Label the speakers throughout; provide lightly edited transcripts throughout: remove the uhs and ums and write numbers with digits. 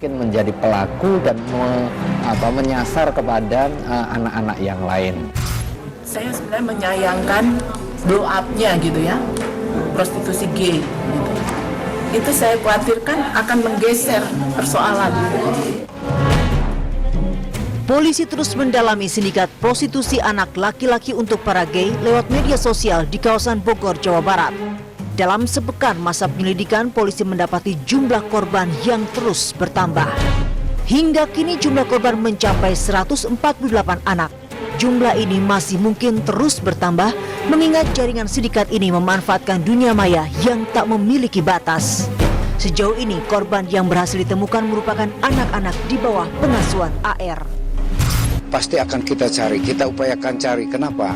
Speaker 1: menjadi pelaku dan menyasar kepada anak-anak yang lain.
Speaker 2: Saya sebenarnya menyayangkan blow up-nya gitu ya, prostitusi gay. Gitu. Itu saya khawatirkan akan menggeser persoalan.
Speaker 3: Polisi terus mendalami sindikat prostitusi anak laki-laki untuk para gay lewat media sosial di kawasan Bogor, Jawa Barat. Dalam sepekan masa penyelidikan, polisi mendapati jumlah korban yang terus bertambah. Hingga kini jumlah korban mencapai 148 anak. Jumlah ini masih mungkin terus bertambah mengingat jaringan sindikat ini memanfaatkan dunia maya yang tak memiliki batas. Sejauh ini korban yang berhasil ditemukan merupakan anak-anak di bawah pengasuhan AR.
Speaker 4: Pasti akan kita cari, kita upayakan cari. Kenapa?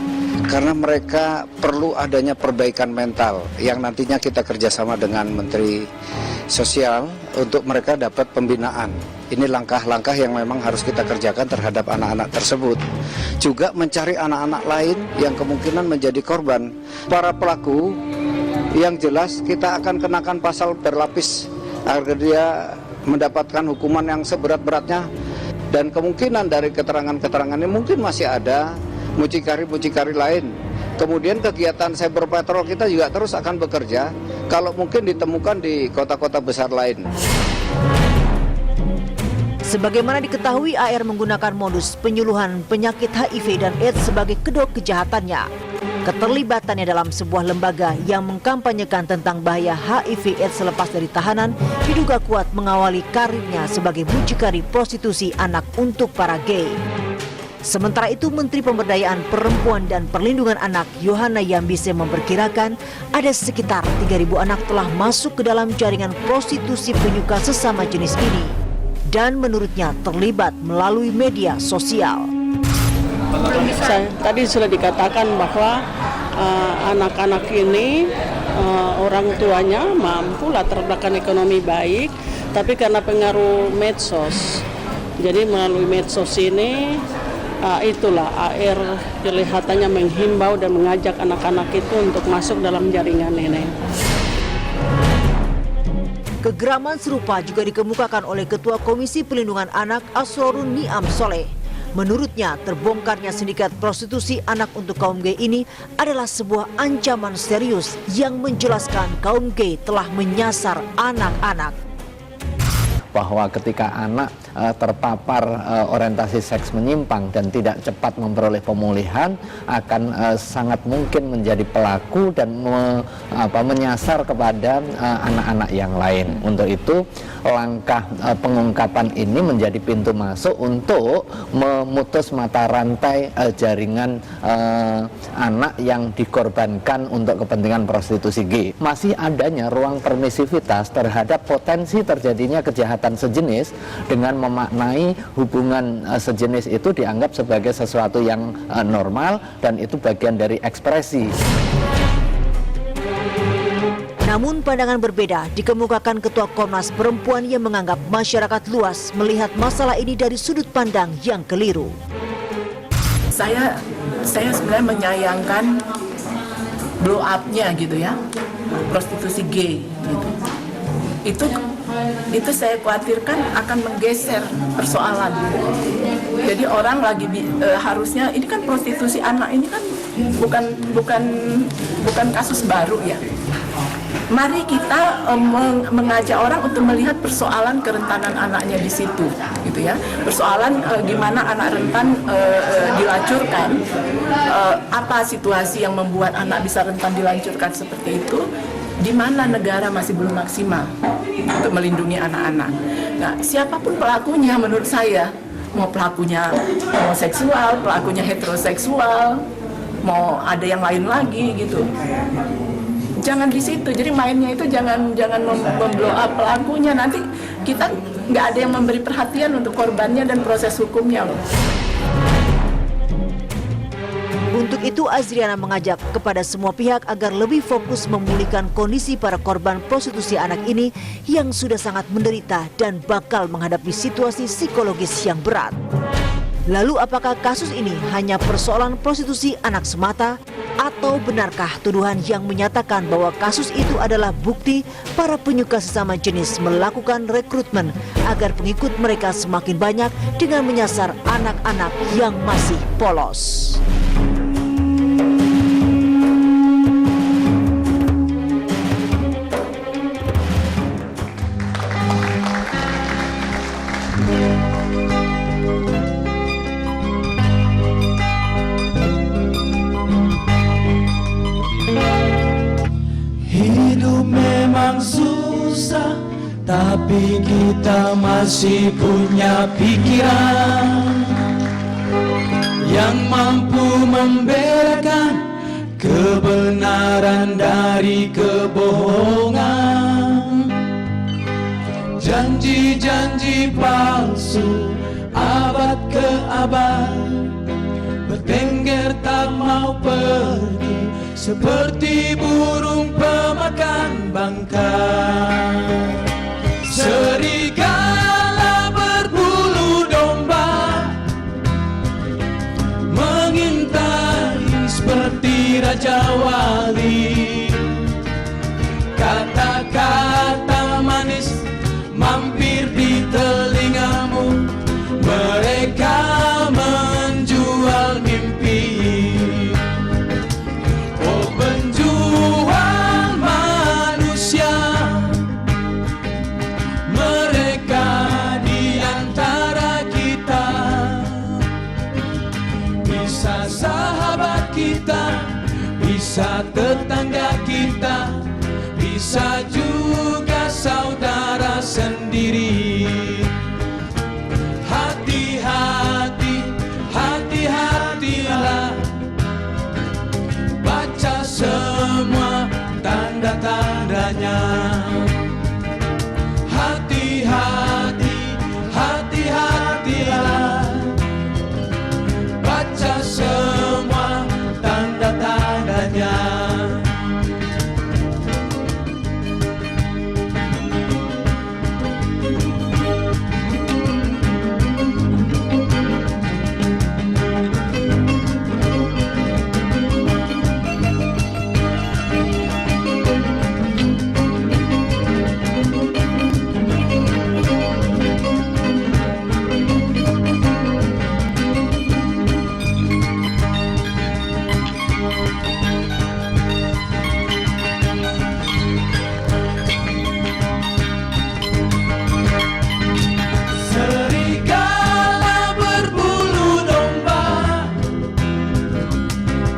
Speaker 4: Karena mereka perlu adanya perbaikan mental yang nantinya kita kerjasama dengan Menteri Sosial untuk mereka dapat pembinaan. Ini langkah-langkah yang memang harus kita kerjakan terhadap anak-anak tersebut. Juga mencari anak-anak lain yang kemungkinan menjadi korban. Para pelaku yang jelas kita akan kenakan pasal berlapis agar dia mendapatkan hukuman yang seberat-beratnya. Dan kemungkinan dari keterangan-keterangan ini mungkin masih ada mucikari-mucikari lain. Kemudian kegiatan cyber patrol kita juga terus akan bekerja kalau mungkin ditemukan di kota-kota besar lain.
Speaker 3: Sebagaimana diketahui, AR menggunakan modus penyuluhan penyakit HIV dan AIDS sebagai kedok kejahatannya. Keterlibatannya dalam sebuah lembaga yang mengkampanyekan tentang bahaya HIV AIDS selepas dari tahanan diduga kuat mengawali karirnya sebagai mucikari prostitusi anak untuk para gay. Sementara itu, Menteri Pemberdayaan Perempuan dan Perlindungan Anak Yohana Yambise memperkirakan ada sekitar 3.000 anak telah masuk ke dalam jaringan prostitusi penyuka sesama jenis ini. Dan menurutnya terlibat melalui media sosial.
Speaker 5: Tadi sudah dikatakan bahwa anak-anak ini orang tuanya mampu latar belakang ekonomi baik, tapi karena pengaruh medsos. Jadi melalui medsos ini itulah AR kelihatannya menghimbau dan mengajak anak-anak itu untuk masuk dalam jaringan ini.
Speaker 3: Kegeraman serupa juga dikemukakan oleh Ketua Komisi Pelindungan Anak Asrorun Niam Soleh. Menurutnya, terbongkarnya sindikat prostitusi anak untuk kaum gay ini adalah sebuah ancaman serius yang menjelaskan kaum gay telah menyasar anak-anak.
Speaker 1: Bahwa ketika anak terpapar orientasi seks menyimpang dan tidak cepat memperoleh pemulihan, akan sangat mungkin menjadi pelaku dan menyasar kepada anak-anak yang lain. Untuk itu, langkah pengungkapan ini menjadi pintu masuk untuk memutus mata rantai jaringan anak yang dikorbankan untuk kepentingan prostitusi gay. Masih adanya ruang permisivitas terhadap potensi terjadinya kejahatan sejenis dengan memaknai hubungan sejenis itu dianggap sebagai sesuatu yang normal dan itu bagian dari ekspresi.
Speaker 3: Namun pandangan berbeda dikemukakan Ketua Komnas Perempuan yang menganggap masyarakat luas melihat masalah ini dari sudut pandang yang keliru.
Speaker 2: Saya sebenarnya menyayangkan blow up-nya gitu ya, prostitusi gay gitu. Itu saya khawatirkan akan menggeser persoalan. Jadi orang lagi harusnya ini kan prostitusi anak ini kan bukan kasus baru ya. Mari kita mengajak orang untuk melihat persoalan kerentanan anaknya di situ, gitu ya. Persoalan gimana anak rentan dilacurkan, apa situasi yang membuat anak bisa rentan dilacurkan seperti itu, di mana negara masih belum maksimal untuk melindungi anak-anak. Nah, siapapun pelakunya, menurut saya, mau pelakunya homoseksual, pelakunya heteroseksual, mau ada yang lain lagi gitu. Jangan di situ. Jadi mainnya itu jangan memblow up pelakunya. Nanti kita nggak ada yang memberi perhatian untuk korbannya dan proses hukumnya loh.
Speaker 3: Untuk itu, Azriana mengajak kepada semua pihak agar lebih fokus memulihkan kondisi para korban prostitusi anak ini yang sudah sangat menderita dan bakal menghadapi situasi psikologis yang berat. Lalu apakah kasus ini hanya persoalan prostitusi anak semata Atau benarkah tuduhan yang menyatakan bahwa kasus itu adalah bukti para penyuka sesama jenis melakukan rekrutmen agar pengikut mereka semakin banyak dengan menyasar anak-anak yang masih polos?
Speaker 6: Hidup memang susah, tapi kita masih punya pikiran yang mampu membedakan kebenaran dari kebohongan. Janji-janji palsu abad ke abad, bertengger tak mau pergi, seperti burung pemakan bangkai. Serigala berbulu domba mengintai seperti raja wali. Kata-kata manis mampir di telingamu, mereka menjual mimpi. Oh, penjual manusia, mereka di antara kita. Bisa sahabat kita, bisa tetangga kita, bisa juga saudara sendiri. Hati-hati, hati-hatilah, baca semua tanda-tandanya. Hati-hati, hati-hatilah, baca semua tanda-tandanya. Serigala berbulu domba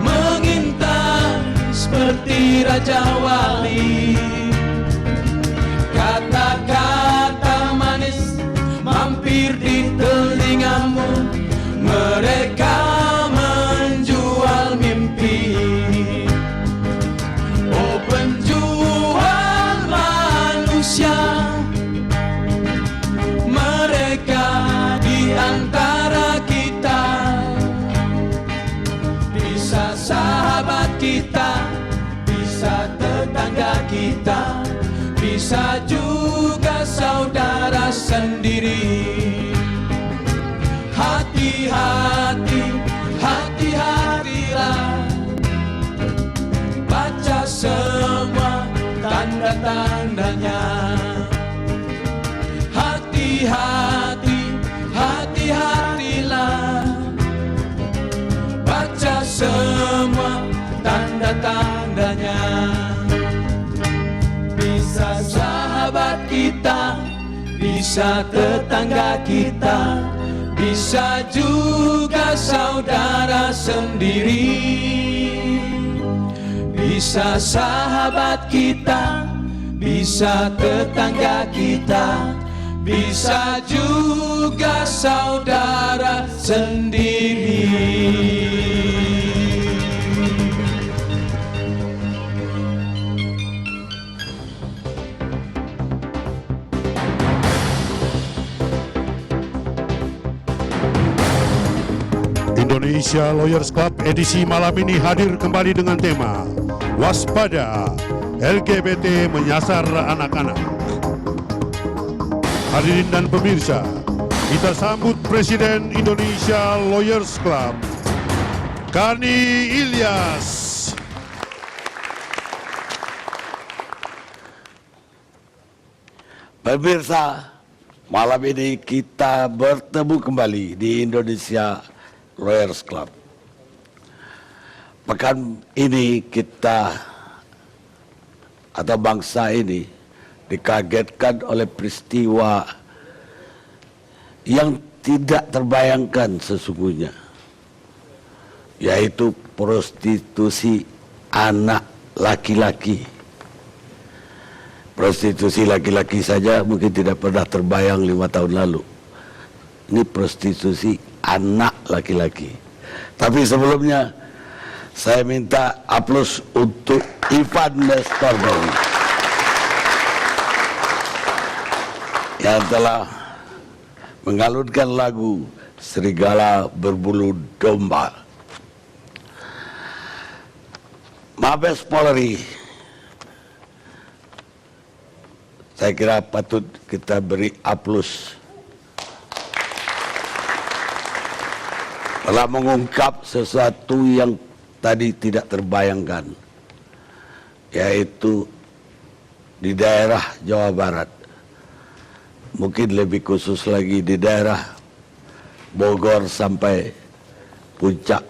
Speaker 6: mengintai seperti raja wali. Kata-kata manis mampir di telingamu, mereka menjual mimpi. Oh, penjual manusia, mereka di antara kita. Bisa sahabat kita, bisa tetangga kita, bisa juga saudara sendiri. Hati-hati, hati-hatilah, baca semua tanda-tandanya. Hati-hati, hati-hatilah, baca semua tanda-tandanya. Bisa sahabat kita, bisa tetangga kita, bisa juga saudara sendiri. Bisa sahabat kita, bisa tetangga kita, bisa juga saudara sendiri.
Speaker 7: Indonesia Lawyers Club edisi malam ini hadir kembali dengan tema Waspada, LGBT menyasar anak-anak. Hadirin dan pemirsa, kita sambut Presiden Indonesia Lawyers Club, Kani Ilyas.
Speaker 8: Pemirsa, malam ini kita bertemu kembali di Indonesia Lawyers Club. Pekan ini kita atau bangsa ini dikagetkan oleh peristiwa yang tidak terbayangkan sesungguhnya, yaitu prostitusi anak laki-laki. Prostitusi laki-laki saja mungkin tidak pernah terbayang 5 tahun lalu. Ini prostitusi anak laki-laki. Tapi sebelumnya saya minta aplaus untuk Ivan Nestorben yang telah mengalunkan lagu Serigala Berbulu Domba. Mabes Polri, saya kira patut kita beri aplaus telah mengungkap sesuatu yang tadi tidak terbayangkan, yaitu di daerah Jawa Barat, mungkin lebih khusus lagi di daerah Bogor sampai Puncak,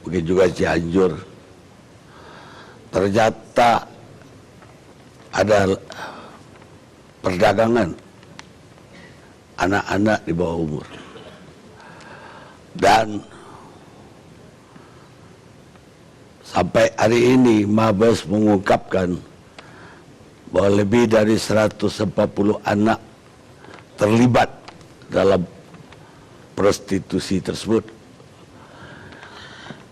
Speaker 8: mungkin juga Cianjur, ternyata ada perdagangan anak-anak di bawah umur. Dan sampai hari ini Mabes mengungkapkan bahwa lebih dari 140 anak terlibat dalam prostitusi tersebut.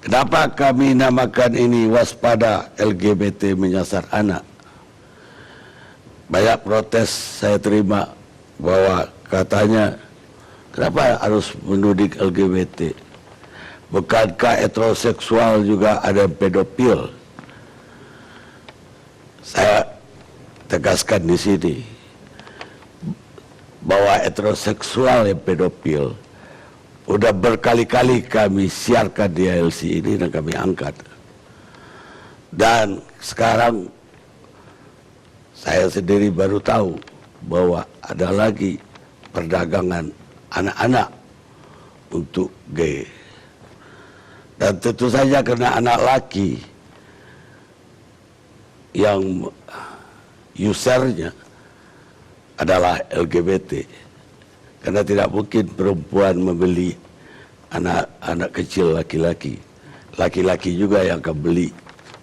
Speaker 8: Kenapa kami namakan ini Waspada LGBT Menyasar Anak? Banyak protes saya terima bahwa katanya, kenapa harus menuding LGBT? Bukankah heteroseksual juga ada pedofil? Saya tegaskan di sini bahwa heteroseksual yang pedofil udah berkali-kali kami siarkan di ALC ini dan kami angkat. Dan sekarang saya sendiri baru tahu bahwa ada lagi perdagangan anak-anak untuk gay. Dan tentu saja karena anak laki yang usernya adalah LGBT. Karena tidak mungkin perempuan membeli anak-anak kecil laki-laki. Laki-laki juga yang akan beli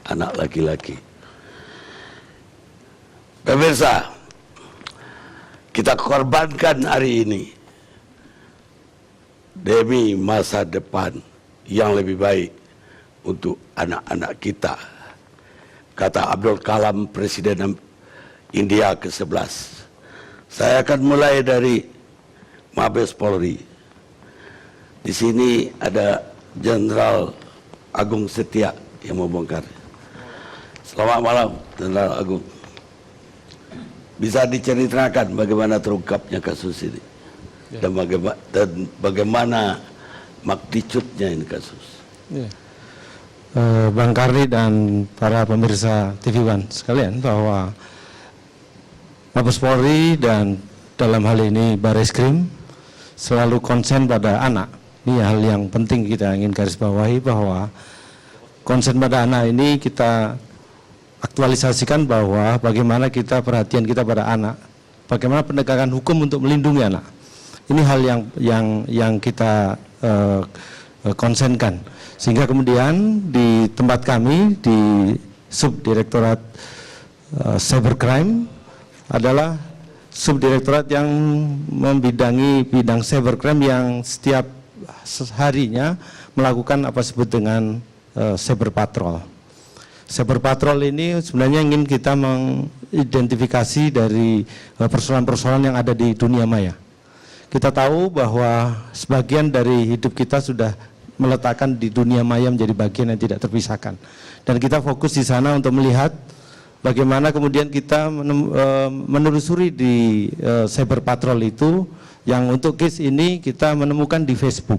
Speaker 8: anak laki-laki. Pemirsa, kita korbankan hari ini demi masa depan yang lebih baik untuk anak-anak kita, kata Abdul Kalam, Presiden India ke-11. Saya akan mulai dari Mabes Polri. Di sini ada Jenderal Agung Setia yang membongkar. Selamat malam, Jenderal Agung. Bisa diceritakan bagaimana terungkapnya kasus ini, ya, dan bagaimana magnitudenya ini kasus.
Speaker 9: Ya. Bang Karni dan para pemirsa TV One sekalian, bahwa Mabes Polri dan dalam hal ini Barreskrim selalu konsen pada anak. Ini hal yang penting kita ingin garis bawahi, bahwa konsen pada anak ini kita aktualisasikan, bahwa bagaimana kita perhatian kita pada anak, bagaimana penegakan hukum untuk melindungi anak. Ini hal yang kita konsenkan, sehingga kemudian di tempat kami di Subdirektorat Cybercrime adalah subdirektorat yang membidangi bidang cybercrime yang setiap harinya melakukan apa disebut dengan cyber patrol. Cyber patrol ini sebenarnya ingin kita mengidentifikasi dari persoalan-persoalan yang ada di dunia maya. Kita tahu bahwa sebagian dari hidup kita sudah meletakkan di dunia maya menjadi bagian yang tidak terpisahkan. Dan kita fokus di sana untuk melihat bagaimana kemudian kita menelusuri di cyber patrol itu, yang untuk case ini kita menemukan di Facebook.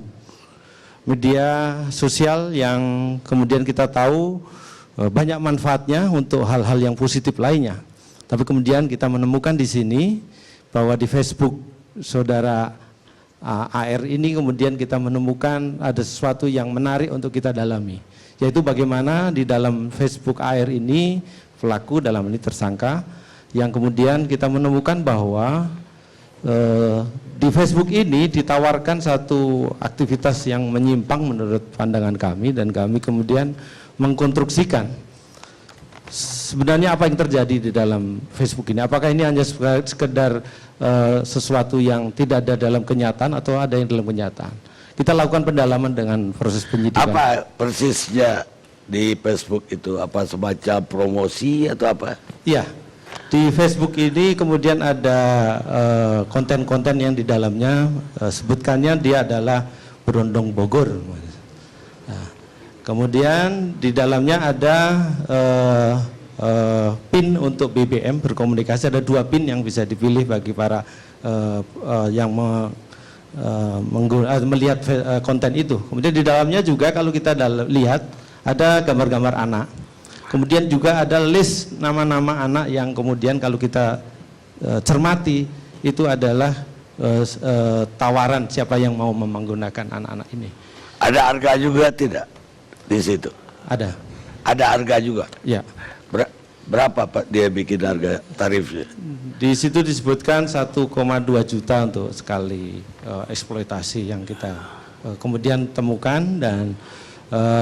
Speaker 9: Media sosial yang kemudian kita tahu banyak manfaatnya untuk hal-hal yang positif lainnya. Tapi kemudian kita menemukan di sini bahwa di Facebook saudara AR ini kemudian kita menemukan ada sesuatu yang menarik untuk kita dalami, yaitu bagaimana di dalam Facebook AR ini pelaku, dalam ini tersangka, yang kemudian kita menemukan bahwa di Facebook ini ditawarkan satu aktivitas yang menyimpang menurut pandangan kami, dan kami kemudian mengkonstruksikan sebenarnya apa yang terjadi di dalam Facebook ini. Apakah ini hanya sekedar sesuatu yang tidak ada dalam kenyataan atau ada yang dalam kenyataan. Kita lakukan pendalaman dengan proses penyidikan.
Speaker 8: Apa persisnya di Facebook itu? Apa semacam promosi atau apa?
Speaker 9: Iya, di Facebook ini kemudian ada konten-konten yang di dalamnya sebutkannya dia adalah Berondong Bogor. Nah, kemudian di dalamnya ada PIN untuk BBM berkomunikasi. Ada 2 PIN yang bisa dipilih bagi para yang melihat konten itu. Kemudian di dalamnya juga kalau kita lihat ada gambar-gambar anak. Kemudian juga ada list nama-nama anak yang kemudian kalau kita cermati itu adalah tawaran siapa yang mau menggunakan anak-anak ini.
Speaker 8: Ada harga juga tidak di situ?
Speaker 9: Ada.
Speaker 8: Ada harga juga?
Speaker 9: Ya.
Speaker 8: Berapa Pak dia bikin harga tarifnya?
Speaker 9: Di situ disebutkan 1,2 juta untuk sekali eksploitasi yang kita kemudian temukan, dan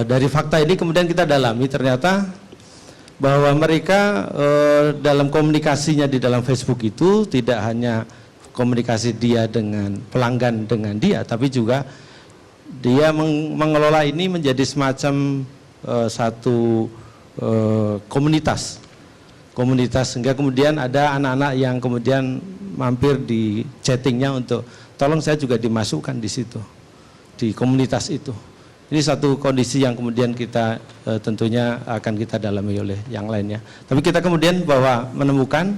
Speaker 9: dari fakta ini kemudian kita dalami ternyata bahwa mereka dalam komunikasinya di dalam Facebook itu tidak hanya komunikasi dia dengan pelanggan dengan dia, tapi juga dia mengelola ini menjadi semacam satu komunitas sehingga kemudian ada anak-anak yang kemudian mampir di chattingnya untuk tolong saya juga dimasukkan di situ, di komunitas itu. Ini satu kondisi yang kemudian kita tentunya akan kita dalami oleh yang lainnya. Tapi kita kemudian bahwa menemukan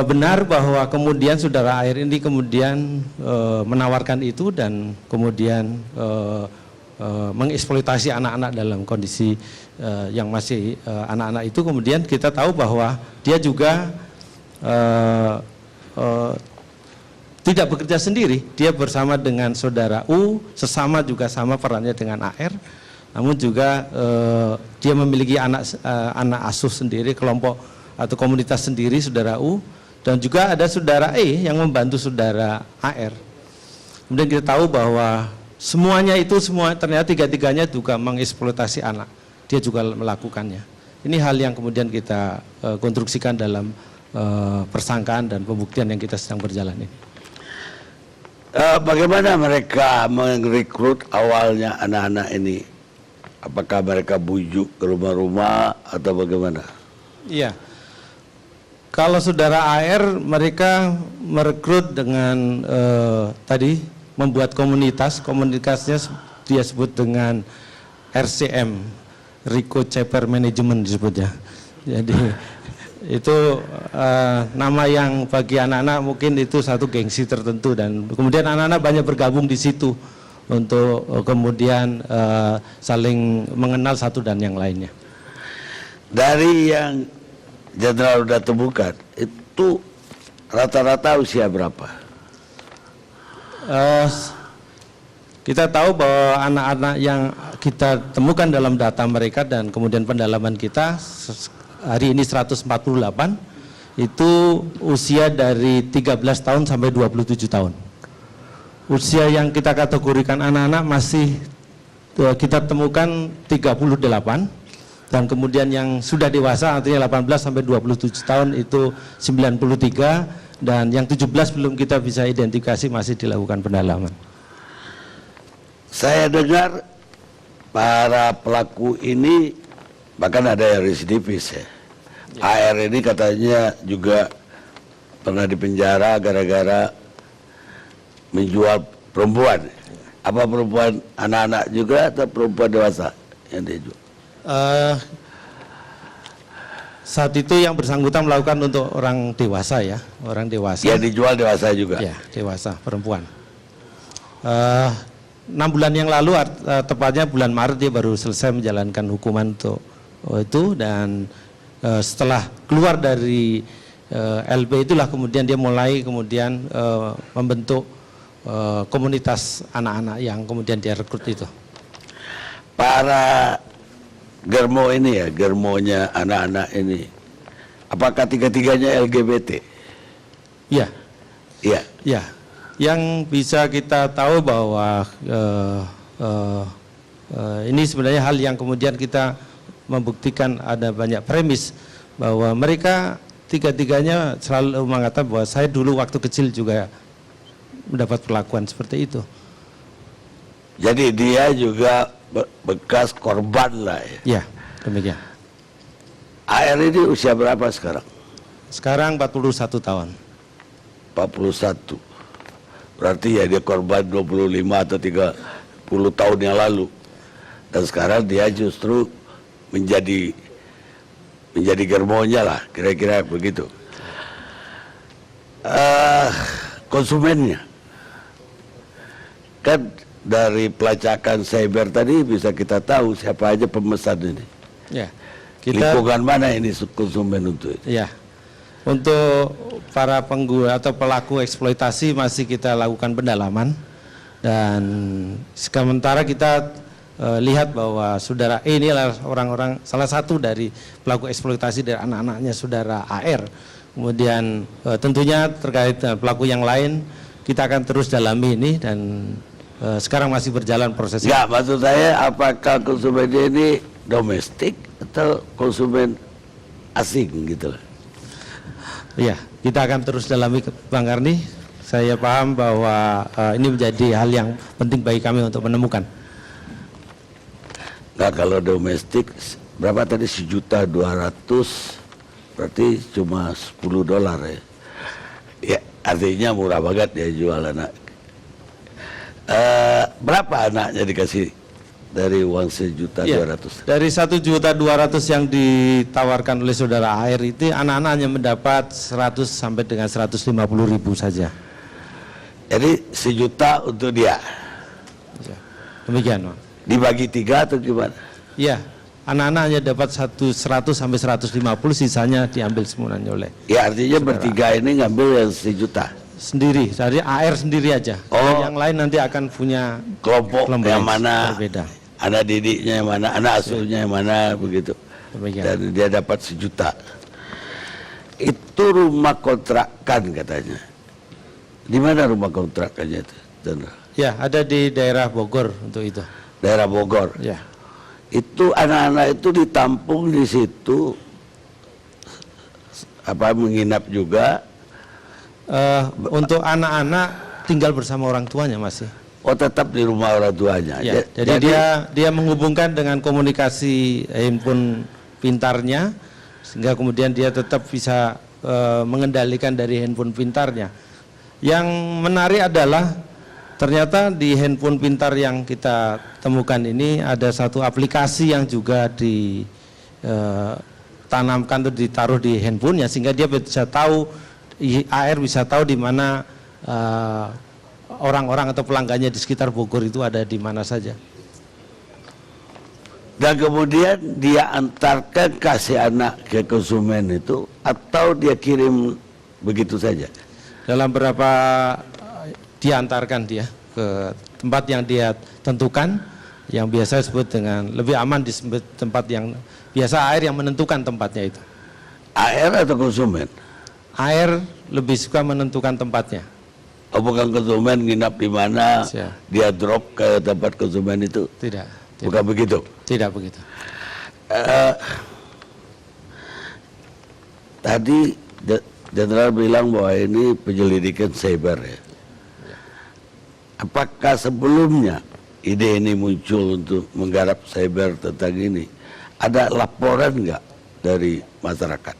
Speaker 9: benar bahwa kemudian saudara AR ini kemudian menawarkan itu dan kemudian mengeksploitasi anak-anak dalam kondisi yang masih anak-anak itu. Kemudian kita tahu bahwa dia juga tidak bekerja sendiri, dia bersama dengan saudara U, sesama juga sama perannya dengan AR, namun juga dia memiliki anak asuh sendiri, kelompok atau komunitas sendiri, saudara U, dan juga ada saudara E yang membantu saudara AR. Kemudian kita tahu bahwa semuanya itu ternyata tiga-tiganya juga mengeksploitasi anak, dia juga melakukannya. Ini hal yang kemudian kita konstruksikan dalam persangkaan dan pembuktian yang kita sedang berjalan ini.
Speaker 8: Bagaimana mereka merekrut awalnya anak-anak ini? Apakah mereka bujuk ke rumah-rumah atau bagaimana?
Speaker 9: Iya, kalau saudara AR mereka merekrut dengan tadi membuat komunitasnya dia sebut dengan RCM, Rico Ceper Management disebutnya. Jadi itu nama yang bagi anak-anak mungkin itu satu gengsi tertentu, dan kemudian anak-anak banyak bergabung di situ untuk kemudian saling mengenal satu dan yang lainnya.
Speaker 8: Dari yang Jenderal sudah temukan itu rata-rata usia berapa?
Speaker 9: Kita tahu bahwa anak-anak yang kita temukan dalam data mereka dan kemudian pendalaman kita hari ini 148 itu usia dari 13 tahun sampai 27 tahun. Usia yang kita kategorikan anak-anak masih kita temukan 38, dan kemudian yang sudah dewasa artinya 18 sampai 27 tahun itu 93, dan yang 17 belum kita bisa identifikasi, masih dilakukan pendalaman.
Speaker 8: Saya dengar para pelaku ini bahkan ada yang residivis ya. AR ini katanya juga pernah dipenjara gara-gara menjual perempuan. Apa perempuan anak-anak juga atau perempuan dewasa yang dia jual?
Speaker 9: Saat itu yang bersangkutan melakukan untuk orang dewasa ya, orang dewasa.
Speaker 8: Yang dijual dewasa juga?
Speaker 9: Ya, dewasa, perempuan. 6 bulan yang lalu, tepatnya bulan Maret dia baru selesai menjalankan hukuman untuk itu, dan setelah keluar dari LP itulah kemudian dia mulai kemudian membentuk komunitas anak-anak yang kemudian dia rekrut itu.
Speaker 8: Para germo ini ya, germonya anak-anak ini, apakah tiga-tiganya LGBT?
Speaker 9: Iya.
Speaker 8: Iya.
Speaker 9: Ya, yang bisa kita tahu bahwa ini sebenarnya hal yang kemudian kita membuktikan ada banyak premis bahwa mereka tiga-tiganya selalu mengatakan bahwa saya dulu waktu kecil juga mendapat perlakuan seperti itu.
Speaker 8: Jadi dia juga bekas korban lah ya.
Speaker 9: Ya, demikian.
Speaker 8: AR ini usia berapa sekarang?
Speaker 9: Sekarang 41 tahun.
Speaker 8: 41. Berarti ya dia korban 25 atau 30 tahun yang lalu. Dan sekarang dia justru menjadi germonya lah, kira-kira begitu. Konsumennya. Kan dari pelacakan cyber tadi bisa kita tahu siapa aja pemesan ini.
Speaker 9: Ya.
Speaker 8: Lingkungan mana ini konsumen untuk itu?
Speaker 9: Ya. Untuk para pengguna atau pelaku eksploitasi masih kita lakukan pendalaman, dan sementara kita lihat bahwa saudara E ini adalah orang-orang salah satu dari pelaku eksploitasi dari anak-anaknya saudara AR. Kemudian tentunya terkait pelaku yang lain kita akan terus dalami ini, dan sekarang masih berjalan prosesnya.
Speaker 8: Ya, maksud saya apakah konsumen ini domestik atau konsumen asing gitu?
Speaker 9: Iya, kita akan terus dalami, Bang Karni. Saya paham bahwa ini menjadi hal yang penting bagi kami untuk menemukan.
Speaker 8: Nah, kalau domestik berapa tadi, 1.200.000, berarti cuma $10 ya. Ya, artinya murah banget ya jual anak. Berapa anaknya dikasih dari uang 1.200.000?
Speaker 9: Ya, dari 1.200.000 yang ditawarkan oleh saudara AR itu anak-anaknya mendapat 100 sampai dengan 150.000 saja.
Speaker 8: Jadi 1 juta untuk dia.
Speaker 9: Ya, demikian, Pak.
Speaker 8: Dibagi 3 atau gimana?
Speaker 9: Iya, anak-anaknya dapat 100 sampai 150, sisanya diambil semuanya oleh.
Speaker 8: Ya, artinya bertiga ini ngambil yang 1 juta.
Speaker 9: Sendiri, jadi AR sendiri aja.
Speaker 8: Oh.
Speaker 9: Yang lain nanti akan punya
Speaker 8: Kelompok yang mana,
Speaker 9: berbeda.
Speaker 8: anak didiknya yang mana, anak asuhnya yang mana, begitu.
Speaker 9: Demikian.
Speaker 8: Dan dia dapat 1 juta. Itu rumah kontrakan katanya. Di mana rumah kontrakannya itu?
Speaker 9: Ya, ada di daerah Bogor untuk itu.
Speaker 8: Daerah Bogor.
Speaker 9: Ya.
Speaker 8: Itu anak-anak itu ditampung di situ, apa, menginap juga.
Speaker 9: Untuk anak-anak tinggal bersama orang tuanya masih.
Speaker 8: Oh, tetap di rumah orang tuanya.
Speaker 9: Ya, jadi dia menghubungkan dengan komunikasi handphone pintarnya, sehingga kemudian dia tetap bisa mengendalikan dari handphone pintarnya. Yang menarik adalah ternyata di handphone pintar yang kita temukan ini ada satu aplikasi yang juga ditanamkan atau ditaruh di handphonenya, sehingga dia bisa tahu, AR bisa tahu di mana orang-orang atau pelanggannya di sekitar Bogor itu ada di mana saja.
Speaker 8: Dan kemudian dia antarkan, kasih anak ke konsumen itu, atau dia kirim begitu saja?
Speaker 9: Dalam berapa diantarkan dia ke tempat yang dia tentukan, yang biasa disebut dengan lebih aman di tempat yang biasa AR yang menentukan tempatnya itu.
Speaker 8: AR atau konsumen?
Speaker 9: AR lebih suka menentukan tempatnya.
Speaker 8: Oh, bukan konsumen nginap di mana,
Speaker 9: Siap.
Speaker 8: dia drop ke tempat konsumen itu?
Speaker 9: Tidak.
Speaker 8: Bukan begitu?
Speaker 9: Tidak begitu.
Speaker 8: Tadi Jenderal bilang bahwa ini penyelidikan cyber ya. Apakah sebelumnya ide ini muncul untuk menggarap cyber tentang ini? Ada laporan nggak dari masyarakat?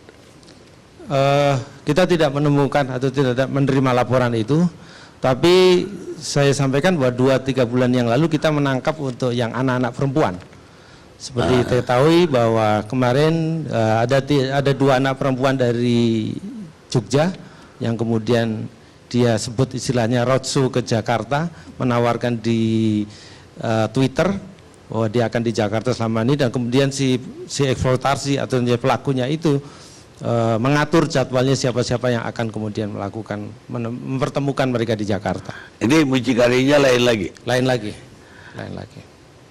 Speaker 9: Kita tidak menemukan atau tidak menerima laporan itu, tapi saya sampaikan bahwa 2-3 bulan yang lalu kita menangkap untuk yang anak-anak perempuan. Seperti diketahui bahwa kemarin ada 2 anak perempuan dari Jogja yang kemudian dia sebut istilahnya roadshow ke Jakarta, menawarkan di Twitter bahwa dia akan di Jakarta selama ini, dan kemudian si eksploitasi atau pelakunya itu mengatur jadwalnya siapa-siapa yang akan kemudian mempertemukan mereka di Jakarta.
Speaker 8: Ini mucikarinya lain lagi?
Speaker 9: Lain lagi.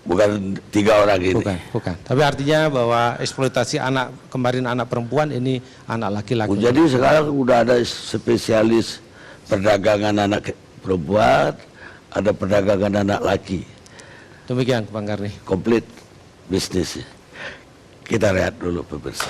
Speaker 8: Bukan 3 orang ini?
Speaker 9: Bukan. Tapi artinya bahwa eksploitasi anak, kemarin anak perempuan, ini anak laki-laki.
Speaker 8: Jadi sekarang udah ada spesialis perdagangan anak perempuan, ada perdagangan anak laki.
Speaker 9: Demikian Bang Karni.
Speaker 8: Komplit bisnisnya. Kita lihat dulu pemirsa.